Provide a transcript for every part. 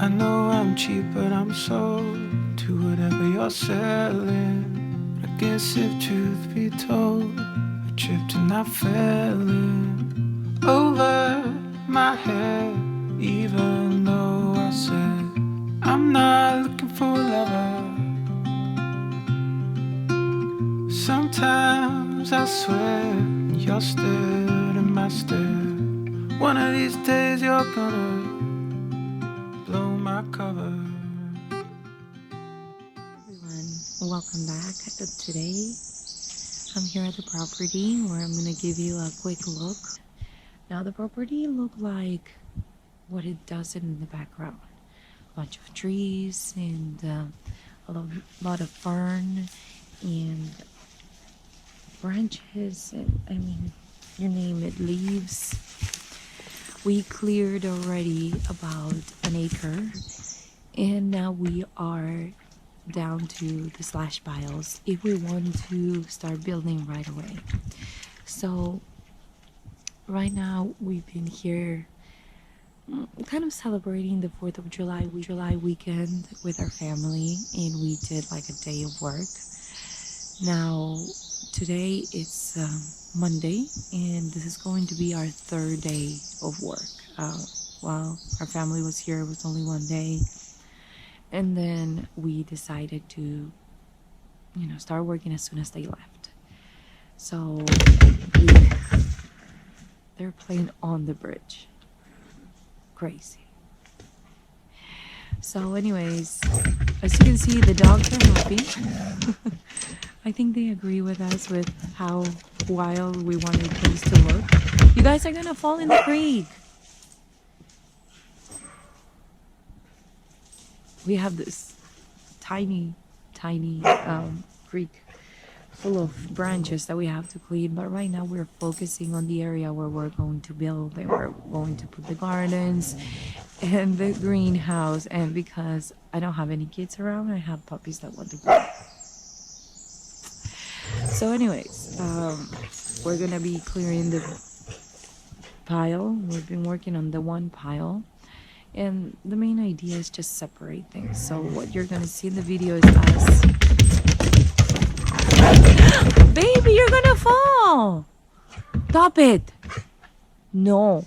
I know I'm cheap, but I'm sold to whatever you're selling. I guess if truth be told, I tripped and I fell in over my head, even though I said I'm not looking for a lover. Sometimes I swear you're stood in my stare. One of these days you're gonna blow my cover. Everyone, welcome back. Today I'm here at the property where I'm gonna give you a quick look. Now the property looked like what it does in the background. A bunch of trees and lot of fern and branches and I mean you name it, leaves. We cleared already about an acre and now we are down to the slash piles if we want to start building right away. So right now we've been here kind of celebrating the 4th of July weekend with our family, and we did like a day of work. Now today it's Monday and this is going to be our 3rd day of work. While our family was here, it was only one day, and then we decided to start working as soon as they left. So they're playing on the bridge, crazy. So anyways, as you can see, the dogs are happy. I think they agree with us with how wild we wanted things to look. You guys are gonna fall in the creek. We have this tiny creek full of branches that we have to clean, but right now we're focusing on the area where we're going to build and we're going to put the gardens and the greenhouse. And because I don't have any kids around, I have puppies that want to play. So anyways, we're gonna be clearing the pile. We've been working on the one pile, and the main idea is just separate things. So what you're gonna see in the video is us. Baby, you're gonna fall! Stop it! No.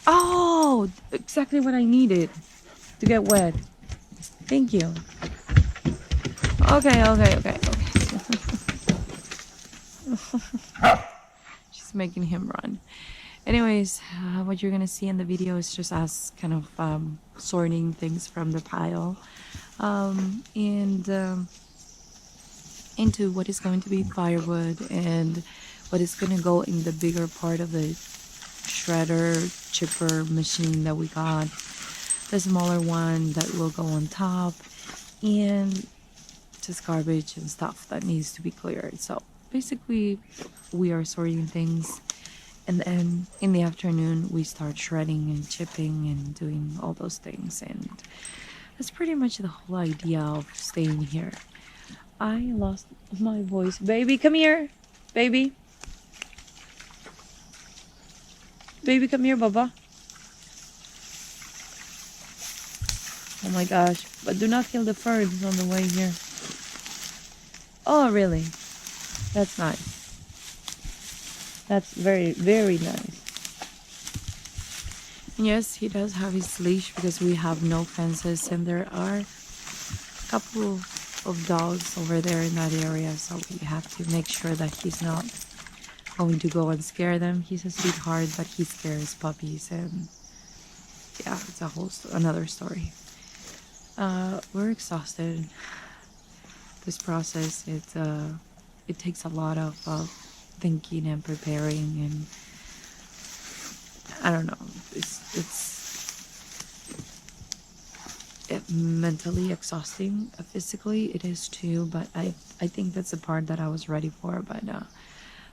Oh, exactly what I needed to get wet. Thank you. Okay. She's making him run. Anyways, what you're gonna see in the video is just us kind of sorting things from the pile and into what is going to be firewood and what is going to go in the bigger part of the shredder chipper machine that we got, the smaller one that will go on top, and just garbage and stuff that needs to be cleared. So basically we are sorting things, and then in the afternoon we start shredding and chipping and doing all those things, and that's pretty much the whole idea of staying here. I lost my voice. Baby, come here. Baby, come here, Baba. Oh my gosh, but do not kill the ferns on the way here. Oh really? That's nice. That's very, very nice. Yes, he does have his leash because we have no fences, and there are a couple of dogs over there in that area, so we have to make sure that he's not going to go and scare them. He's a sweetheart, but he scares puppies, and yeah, it's a whole another story. We're exhausted. This process, it takes a lot of thinking and preparing, and I don't know, it's mentally exhausting. Physically it is too, but I think that's the part that I was ready for. But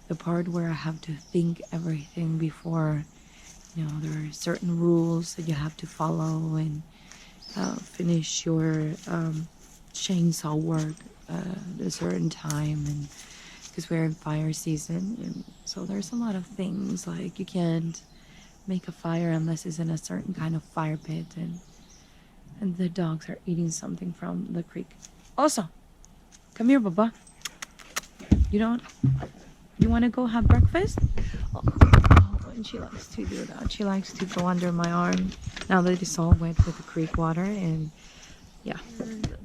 the part where I have to think everything before, there are certain rules that you have to follow and finish your chainsaw work at a certain time, and because we're in fire season, and so there's a lot of things like you can't make a fire unless it's in a certain kind of fire pit, and the dogs are eating something from the creek. Also, come here, Baba. You don't. You want to go have breakfast? Oh, and she likes to do that. She likes to go under my arm now that it's all wet with the creek water, and yeah.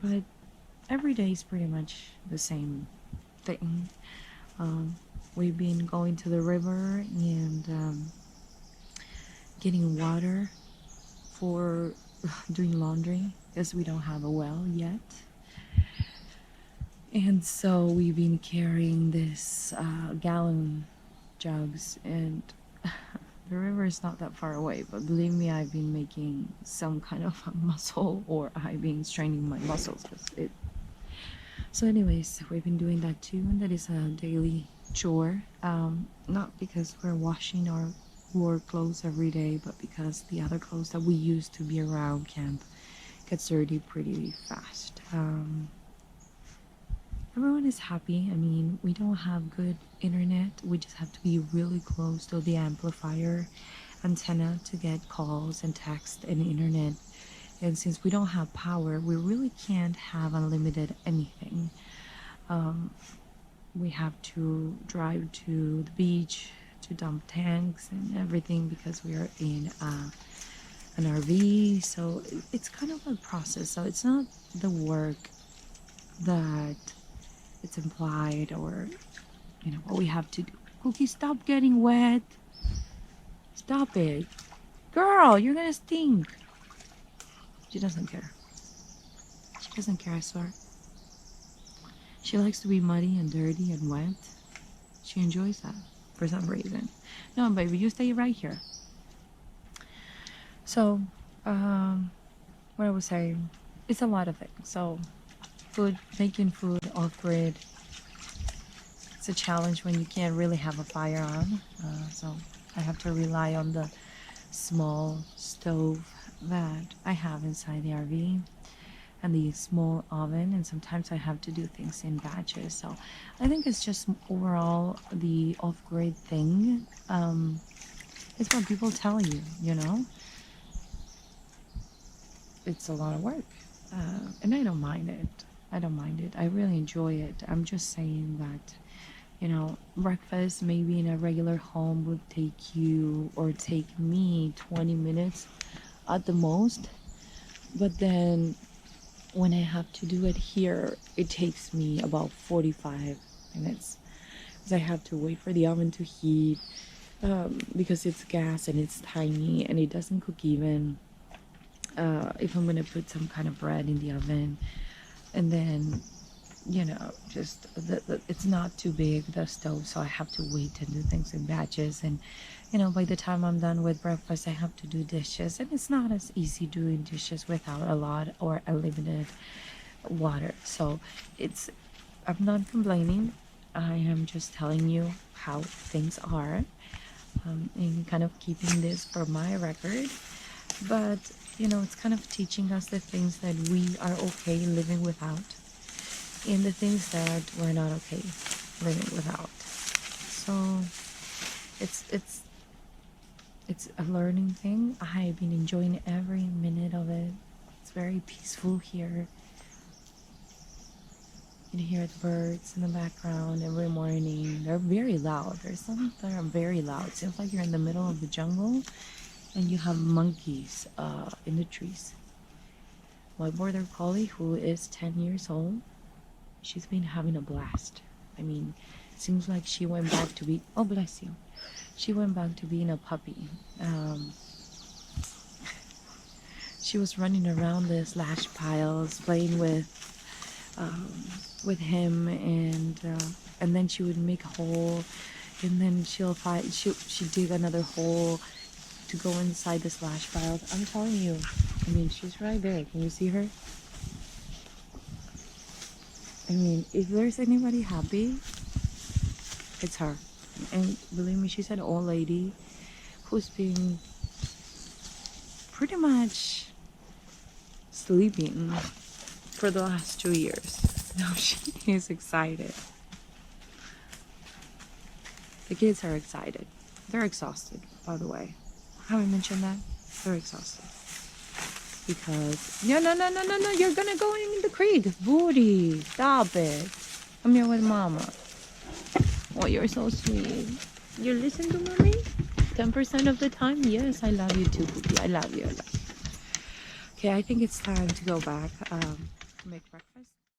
But every day is pretty much the same thing. We've been going to the river and getting water for doing laundry because we don't have a well yet. And so we've been carrying this gallon jugs, and the river is not that far away, but believe me, I've been making some kind of a muscle, or I've been straining my muscles. So anyways, we've been doing that too, and that is a daily chore. Not because we're washing our work clothes every day, but because the other clothes that we use to be around camp gets dirty pretty fast. Everyone is happy. I mean, we don't have good internet. We just have to be really close to the amplifier antenna to get calls and text and internet. And since we don't have power, we really can't have unlimited anything. We have to drive to the beach to dump tanks and everything because we are in an RV. So it's kind of a process. So it's not the work that it's implied, or you know what we have to do. Cookie, stop getting wet. Stop it. Girl, you're gonna stink. She doesn't care. She doesn't care, I swear. She likes to be muddy and dirty and wet. She enjoys that for some reason. No, baby, you stay right here. So, what I was saying, it's a lot of things. So, making food off-grid, it's a challenge when you can't really have a fire on. So I have to rely on the small stove that I have inside the RV and the small oven, and sometimes I have to do things in batches. So I think it's just overall the off-grid thing. It's what people tell you, you know? It's a lot of work, and I don't mind it. I don't mind it. I really enjoy it. I'm just saying that, you know, breakfast maybe in a regular home would take you or take me 20 minutes at the most. But then when I have to do it here, it takes me about 45 minutes because I have to wait for the oven to heat because it's gas and it's tiny and it doesn't cook even. If I'm going to put some kind of bread in the oven, and then, you know, just it's not too big, the stove, so I have to wait and do things in batches. And you know, by the time I'm done with breakfast, I have to do dishes, and it's not as easy doing dishes without a lot or a limited water. So I'm not complaining. I am just telling you how things are, and kind of keeping this for my record. But you know, it's kind of teaching us the things that we are okay living without, and the things that we're not okay living without. So it's a learning thing. I've been enjoying every minute of it. It's very peaceful here. You can hear the birds in the background every morning. They're very loud. There's some that are very loud. It seems like you're in the middle of the jungle and you have monkeys in the trees. My border collie, who is 10 years old, she's been having a blast. I mean, it seems like she went back to be, oh bless you, she went back to being a puppy. She was running around the slash piles, playing with him, and then she would make a hole, and then she dig another hole to go inside the slash pile. I'm telling you, I mean, she's right there. Can you see her? I mean, if there's anybody happy, it's her. And believe me, she's an old lady who's been pretty much sleeping for the last 2 years. Now she is excited. The kids are excited. They're exhausted, by the way. Have I mentioned that? They're exhausted. Because no, you're gonna go in the creek. Booty, stop it. Come here with mama. Oh, you're so sweet. You listen to mommy? 10% of the time? Yes, I love you too, Poopy. I love you. I love you. Okay, I think it's time to go back.